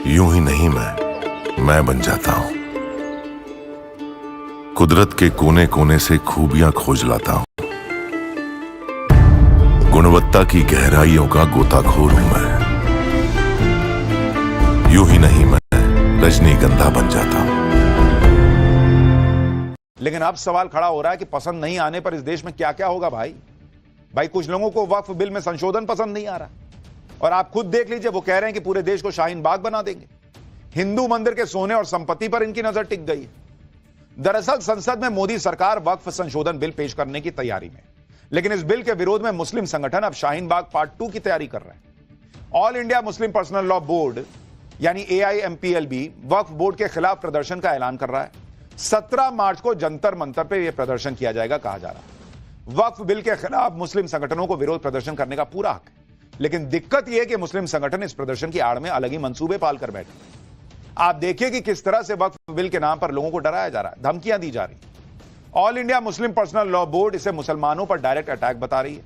यूं ही नहीं मैं बन जाता हूं। कुदरत के कोने कोने से खूबियां खोज लाता हूं। गुणवत्ता की गहराइयों का गोताखोर हूं मैं। यूं ही नहीं मैं रजनीगंधा बन जाता हूं। लेकिन अब सवाल खड़ा हो रहा है कि पसंद नहीं आने पर इस देश में क्या क्या होगा भाई। कुछ लोगों को वक्फ बिल में संशोधन पसंद नहीं आ रहा और आप खुद देख लीजिए, वो कह रहे हैं कि पूरे देश को शाहीन बाग बना देंगे। हिंदू मंदिर के सोने और संपत्ति पर इनकी नजर टिक गई है। दरअसल संसद में मोदी सरकार वक्फ संशोधन बिल पेश करने की तैयारी में, लेकिन इस बिल के विरोध में मुस्लिम संगठन अब शाहीन बाग पार्ट 2 की तैयारी कर रहे हैं। All India Muslim personal law board यानी AIMPLB वक्फ बोर्ड के खिलाफ प्रदर्शन का ऐलान कर रहा है। 17 मार्च को जंतर मंतर पर यह प्रदर्शन किया जाएगा कहा जा रहा है। वक्फ बिल के खिलाफ मुस्लिम संगठनों को विरोध प्रदर्शन करने का पूरा हक है, लेकिन दिक्कत यह है कि मुस्लिम संगठन इस प्रदर्शन की आड़ में अलग ही मंसूबे पाल कर बैठे। आप देखिए कि किस तरह से वक्फ बिल के नाम पर लोगों को डराया जा रहा है, धमकियां दी जा रही। All India Muslim personal law board इसे मुसलमानों पर डायरेक्ट अटैक बता रही है।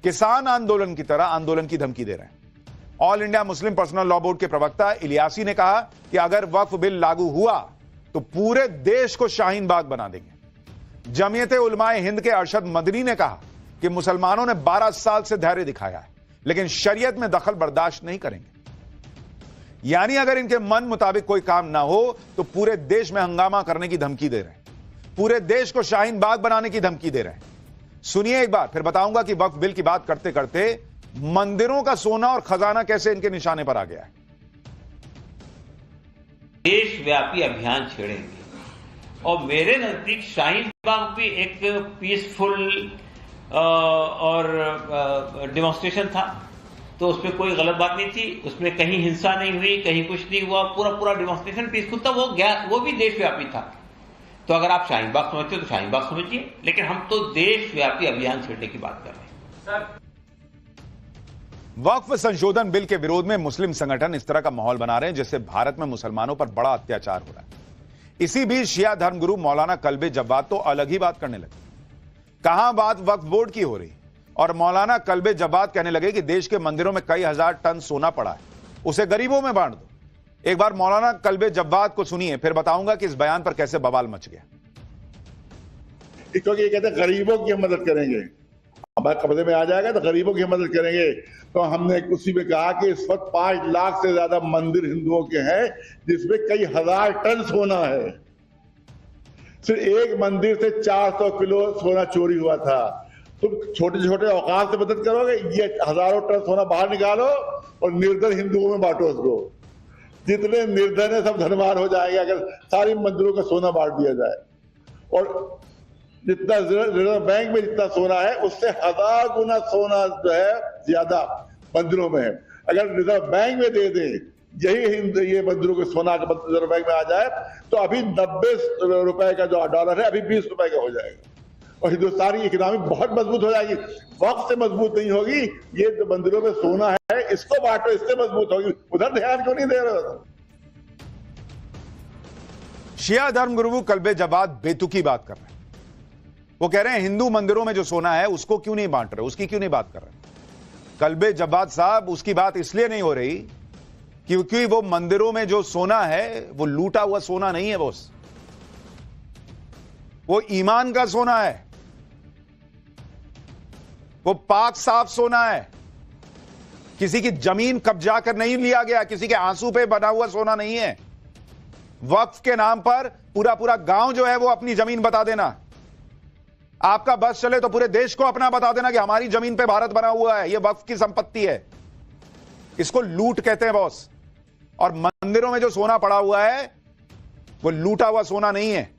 किसान आंदोलन की तरह आंदोलन की धमकी दे रहे हैं। All India Muslim personal law board के प्रवक्ता इलियासी ने कहा कि अगर वक्फ बिल लागू हुआ तो पूरे देश को शाहीन बाग बना देंगे। जमीयते उलमाए हिंद के अरशद मदनी ने कहा कि मुसलमानों ने 12 साल से धैर्य दिखाया है, लेकिन शरीयत में दखल बर्दाश्त नहीं करेंगे। यानी अगर इनके मन मुताबिक कोई काम ना हो तो पूरे देश में हंगामा करने की धमकी दे रहे हैं, पूरे देश को शाहीन बाग बनाने की धमकी दे रहे हैं। सुनिए एक बार, फिर बताऊंगा कि वक्फ बिल की बात करते करते मंदिरों का सोना और खजाना कैसे इनके निशाने पर आ गया है। देशव्यापी अभियान छेड़ेंगे और मेरे नजदीक शाहीन बाग भी एक पीसफुल और डेमोन्स्ट्रेशन था, तो उसमें कोई गलत बात नहीं थी। उसमें कहीं हिंसा नहीं हुई, कहीं कुछ नहीं हुआ, पूरा डेमोन्स्ट्रेशन पीसफुल था। वो भी देशव्यापी था। तो अगर आप शाहीन बाग समझते हो तो शाहीन बाग समझिए, लेकिन हम तो देशव्यापी अभियान छेड़ने की बात कर रहे हैं। वक्फ संशोधन बिल के विरोध में मुस्लिम संगठन इस तरह का माहौल बना रहे हैं जिससे भारत में मुसलमानों पर बड़ा अत्याचार हो रहा है। इसी बीच शिया धर्मगुरु मौलाना कल्बे जव्वाद तो अलग ही बात करने लगे। कहां बात वक्फ बोर्ड की हो रही और मौलाना कल्बे जव्वाद कहने लगे कि देश के मंदिरों में कई हजार टन सोना पड़ा है, उसे गरीबों में बांट दो। एक बार मौलाना कल्बे जव्वाद को सुनिए, फिर बताऊंगा कि इस बयान पर कैसे बवाल मच गया। क्योंकि ये कहते हैं गरीबों की मदद करेंगे, हमारे कब्जे में आ जाएगा तो गरीबों की मदद करेंगे। तो हमने उसी में कहा कि इस वक्त 5 लाख से ज्यादा मंदिर हिंदुओं के हैं जिसमें कई हजार टन सोना है। सिर्फ एक मंदिर से 400 किलो सोना चोरी हुआ था। तुम छोटे छोटे औकात से मदद करोगे, ये हजारों टन सोना बाहर निकालो और निर्धन हिंदुओं में बांटो उसको। जितने निर्धन है सब धनवान हो जाएंगे अगर सारी मंदिरों का सोना बांट दिया जाए। और जितना रिजर्व बैंक में जितना सोना है उससे 1000 गुना सोना जो है ज्यादा मंदिरों में है। अगर रिजर्व बैंक में दे दें ये मंदिरों के सोना रिजर्व बैंक में आ जाए तो अभी 90 रुपए का जो डॉलर है अभी 20 रुपए का हो जाएगा और हिंदुस्तानी इकोनॉमी बहुत मजबूत हो जाएगी। वक्त से मजबूत नहीं होगी, ये जो मंदिरों में सोना है इसको बांटो, इससे मजबूत होगी। उधर ध्यान क्यों नहीं दे रहे हो? शिया धर्मगुरु कल्बे जव्वाद बेतुकी बात कर रहे हैं। वो कह रहे हैं हिंदू मंदिरों में जो सोना है उसको क्यों नहीं बांट रहे, उसकी क्यों नहीं बात कर रहे। कल्बे जव्वाद साहब, उसकी बात इसलिए नहीं हो रही क्योंकि वो मंदिरों में जो सोना है वो लूटा हुआ सोना नहीं है बॉस, वो ईमान का सोना है, वो पाक साफ सोना है। किसी की जमीन कब्जा कर नहीं लिया गया, किसी के आंसू पे बना हुआ सोना नहीं है। वक्फ के नाम पर पूरा गांव जो है वो अपनी जमीन बता देना। आपका बस चले तो पूरे देश को अपना बता देना कि हमारी जमीन पे भारत बना हुआ है, ये वक्फ की संपत्ति है। इसको लूट कहते हैं बॉस। और मंदिरों में जो सोना पड़ा हुआ है वो लूटा हुआ सोना नहीं है।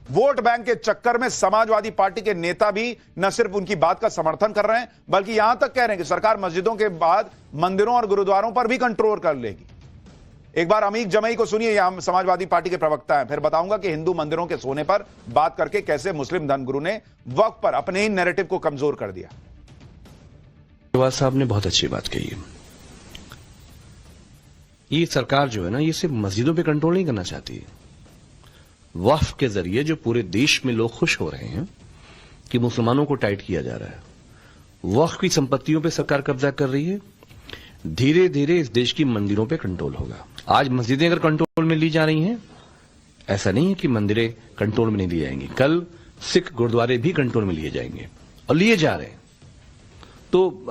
वोट बैंक के चक्कर में समाजवादी पार्टी के नेता भी न सिर्फ उनकी बात का समर्थन कर रहे हैं बल्कि यहां तक कह रहे हैं कि सरकार मस्जिदों के बाद मंदिरों और गुरुद्वारों पर भी कंट्रोल कर लेगी। एक बार अमीक जमई को सुनिए, यहां समाजवादी पार्टी के प्रवक्ता हैं, फिर बताऊंगा कि हिंदू मंदिरों के सोने पर बात करके कैसे मुस्लिम धर्मगुरु ने वक्फ पर अपने ही नैरेटिव को कमजोर कर दिया। साहब ने बहुत अच्छी बात कही है। ये सरकार जो है ना, ये सिर्फ मस्जिदों पे कंट्रोल नहीं करना चाहती है। वक्फ के जरिए जो पूरे देश में लोग खुश हो रहे हैं कि मुसलमानों को टाइट किया जा रहा है, वक्फ की संपत्तियों पे सरकार कब्जा कर रही है, धीरे धीरे इस देश की मंदिरों पे कंट्रोल होगा। आज मस्जिदें अगर कंट्रोल में ली जा रही हैं, ऐसा नहीं है कि मंदिरें कंट्रोल में नहीं ली जाएंगी। कल सिख गुरुद्वारे भी कंट्रोल में लिए जाएंगे और लिए जा रहे हैं। तो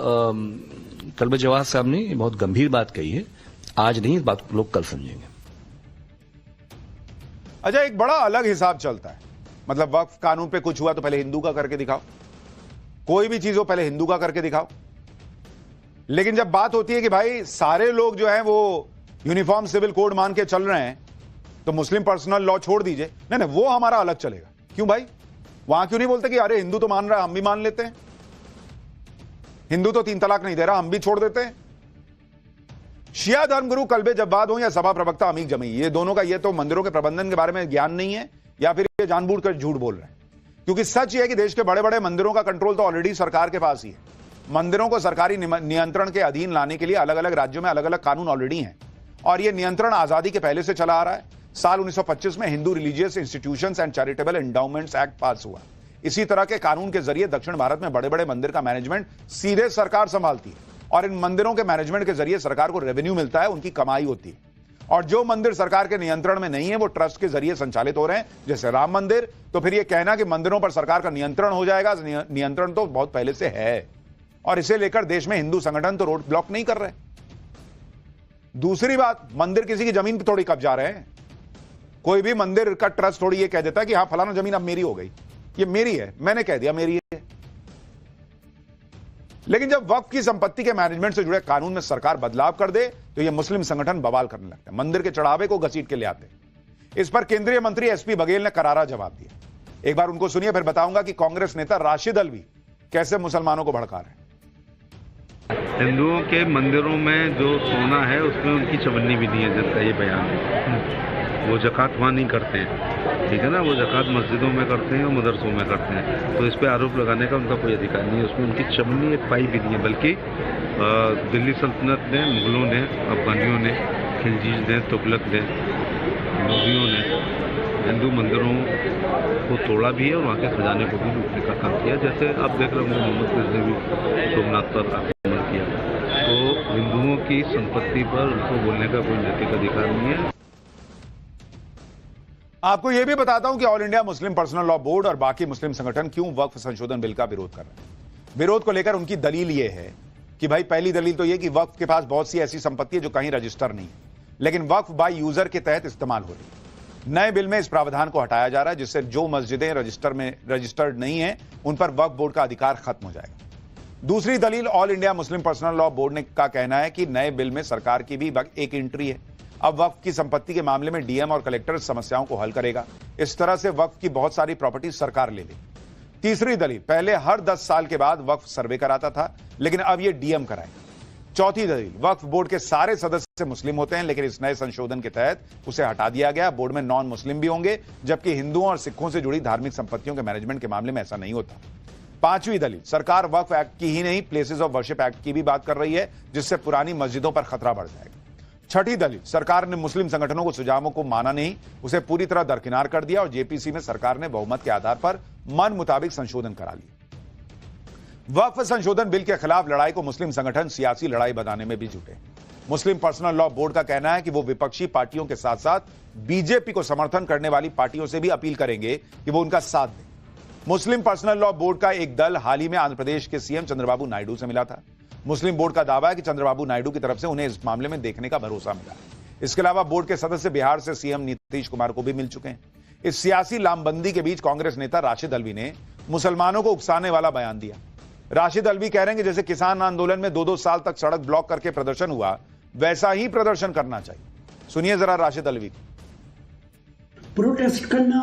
कलबे जवाद साहब ने बहुत गंभीर बात कही है। आज नहीं, इस बात को लोग कल समझेंगे। अच्छा, एक बड़ा अलग हिसाब चलता है। मतलब वक्फ कानून पे कुछ हुआ तो पहले हिंदू का करके दिखाओ, कोई भी चीज हो पहले हिंदू का करके दिखाओ। लेकिन जब बात होती है कि भाई सारे लोग जो हैं वो यूनिफॉर्म सिविल कोड मान के चल रहे हैं, तो मुस्लिम पर्सनल लॉ छोड़ दीजिए। नहीं नहीं, वो हमारा अलग चलेगा। क्यों भाई? वहां क्यों नहीं बोलते कि अरे हिंदू तो मान रहा है, हम भी मान लेते हैं। हिंदू तो 3 तलाक नहीं दे रहा, हम भी छोड़ देते हैं। शिया धर्मगुरु कल्बे जब्बाद हो या सभा प्रवक्ता अमीक जमी, ये दोनों का ये तो मंदिरों के प्रबंधन के बारे में ज्ञान नहीं है, या फिर ये जानबूझकर झूठ बोल रहे हैं। क्योंकि सच ये है कि देश के बड़े बड़े मंदिरों का कंट्रोल तो ऑलरेडी सरकार के पास ही है। मंदिरों को सरकारी नियंत्रण के अधीन लाने के लिए अलग अलग राज्यों में अलग अलग कानून ऑलरेडी हैं, और यह नियंत्रण आजादी के पहले से चला आ रहा है। साल 1925 में Hindu religious institutions and charitable endowments act पास हुआ। इसी तरह के कानून के जरिए दक्षिण भारत में बड़े बड़े मंदिर का मैनेजमेंट सीधे सरकार संभालती है, और इन मंदिरों के मैनेजमेंट के जरिए सरकार को रेवेन्यू मिलता है, उनकी कमाई होती है। और जो मंदिर सरकार के नियंत्रण में नहीं है वो ट्रस्ट के जरिए संचालित हो रहे हैं, जैसे राम मंदिर। तो फिर ये कहना कि मंदिरों पर सरकार का नियंत्रण हो जाएगा, नियंत्रण तो बहुत पहले से है, और इसे लेकर देश में हिंदू संगठन तो रोड ब्लॉक नहीं कर रहे। दूसरी बात, मंदिर किसी की जमीन पर थोड़ी कब्जा रहे हैं। कोई भी मंदिर का ट्रस्ट थोड़ी ये कह देता है कि हाँ फलाना जमीन अब मेरी हो गई, ये मेरी है, मैंने कह दिया मेरी है। लेकिन जब वक्फ की संपत्ति के मैनेजमेंट से जुड़े कानून में सरकार बदलाव कर दे तो ये मुस्लिम संगठन बवाल करने लगते हैं, मंदिर के चढ़ावे को घसीट के ले आते हैं। इस पर केंद्रीय मंत्री एसपी बघेल ने करारा जवाब दिया। एक बार उनको सुनिए, फिर बताऊंगा कि कांग्रेस नेता राशिद अलवी कैसे मुसलमानों को भड़का रहे हैं। हिंदुओं के मंदिरों में जो सोना है उसमें उनकी चवन्नी भी नहीं है, जिनका ये बयान है। वो ज़कात वहाँ नहीं करते हैं, ठीक है ना। वो ज़कात मस्जिदों में करते हैं और मदरसों में करते हैं। तो इस पे आरोप लगाने का उनका कोई अधिकार नहीं है। उसमें उनकी चवन्नी एक पाई भी नहीं है, बल्कि दिल्ली सल्तनत ने, मुगलों ने, अफगानियों ने, खिलजीज ने, तुगलक ने, मोदियों ने हिंदू मंदिरों को तोड़ा भी है और वहाँ के खजाने को भी लूटने का काम किया। जैसे आप देख रहे होंगे मोहम्मद गजनवी भी सोमनाथ पर आक्रमण किया। तो हिंदुओं की संपत्ति पर उनको बोलने का कोई नैतिक अधिकार नहीं है। आपको यह भी बताता हूं कि all India Muslim personal law board और बाकी मुस्लिम संगठन क्यों वक्फ संशोधन बिल का विरोध कर रहे हैं। विरोध को लेकर उनकी दलील यह है कि भाई पहली दलील तो यह कि वक्फ के पास बहुत सी ऐसी संपत्ति है जो कहीं रजिस्टर नहीं है, लेकिन वक्फ बाय यूजर के तहत इस्तेमाल हो रही है। नए बिल में इस प्रावधान को हटाया जा रहा है, जिससे जो मस्जिदें रजिस्टर्ड नहीं है उन पर वक्फ बोर्ड का अधिकार खत्म हो जाएगा। दूसरी दलील all India Muslim personal law board का कहना है कि नए बिल में सरकार की भी एक एंट्री है। अब वक्फ की संपत्ति के मामले में डीएम और कलेक्टर समस्याओं को हल करेगा। इस तरह से वक्फ की बहुत सारी प्रॉपर्टी सरकार ले लेगी। तीसरी दलील, पहले हर 10 साल के बाद वक्फ सर्वे कराता था, लेकिन अब यह डीएम कराएगा। चौथी दलील, वक्फ बोर्ड के सारे सदस्य मुस्लिम होते हैं, लेकिन इस नए संशोधन के तहत उसे हटा दिया गया। बोर्ड में नॉन मुस्लिम भी होंगे, जबकि हिंदुओं और सिखों से जुड़ी धार्मिक संपत्तियों के मैनेजमेंट के मामले में ऐसा नहीं होता। पांचवी दलील, सरकार वक्फ एक्ट की ही नहीं प्लेसेस ऑफ वर्शिप एक्ट की भी बात कर रही है, जिससे पुरानी मस्जिदों पर खतरा बढ़ जाएगा। छठी दलील, सरकार ने मुस्लिम संगठनों को सुझावों को माना नहीं, उसे पूरी तरह दरकिनार कर दिया और जेपीसी में सरकार ने बहुमत के आधार पर मन मुताबिक संशोधन करा लिए। वक्फ संशोधन बिल के खिलाफ लड़ाई को मुस्लिम संगठन सियासी लड़ाई बनाने में भी जुटे। मुस्लिम पर्सनल लॉ बोर्ड का कहना है कि वो विपक्षी पार्टियों के साथ साथ बीजेपी को समर्थन करने वाली पार्टियों से भी अपील करेंगे कि वो उनका साथ दें। मुस्लिम पर्सनल लॉ बोर्ड का एक दल हाल ही में आंध्र प्रदेश के सीएम चंद्रबाबू नायडू से मिला था। मुस्लिम बोर्ड का दावा है कि चंद्रबाबू नायडू की तरफ से उन्हें इस मामले में देखने का भरोसा मिला। इसके अलावा बोर्ड के सदस्य बिहार से सीएम नीतीश कुमार को भी मिल चुके हैं। इस सियासी लामबंदी के बीच कांग्रेस नेता राशिद अलवी ने मुसलमानों को उकसाने वाला बयान दिया। राशिद अलवी कह रहे हैं कि जैसे किसान आंदोलन में 2-2 साल तक सड़क ब्लॉक करके प्रदर्शन हुआ, वैसा ही प्रदर्शन करना चाहिए। सुनिए जरा राशिद अलवी। प्रोटेस्ट करना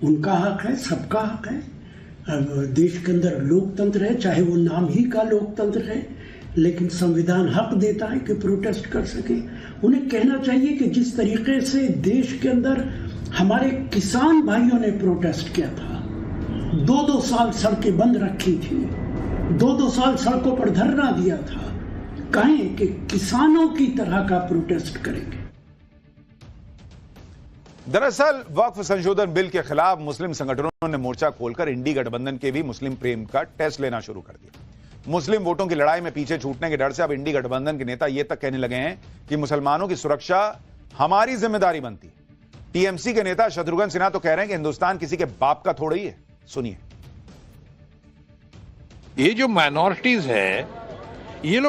उनका हक है, सबका हक है। देश के अंदर लोकतंत्र है, चाहे वो नाम ही का लोकतंत्र है, लेकिन संविधान हक देता है कि प्रोटेस्ट कर सके। उन्हें कहना चाहिए कि जिस तरीके से देश के अंदर हमारे किसान भाइयों ने प्रोटेस्ट किया था, 2-2 साल सड़कें बंद रखी थी, 2-2 साल सड़कों पर धरना दिया था, कहें कि किसानों की तरह का प्रोटेस्ट करेंगे। दरअसल वक्फ संशोधन बिल के खिलाफ मुस्लिम संगठनों ने मोर्चा खोलकर इंडी गठबंधन के भी मुस्लिम प्रेम का टेस्ट लेना शुरू कर दिया। मुस्लिम वोटों की लड़ाई में पीछे छूटने के डर से अब इंडी गठबंधन के नेता यह तक कहने लगे हैं कि मुसलमानों की सुरक्षा हमारी जिम्मेदारी बनती है। टीएमसी के नेता शत्रुघ्न सिन्हा तो कह रहे हैं कि हिंदुस्तान किसी के बाप का थोड़ा ही है। सुनिए। ये जो माइनॉरिटीज है, ये लोग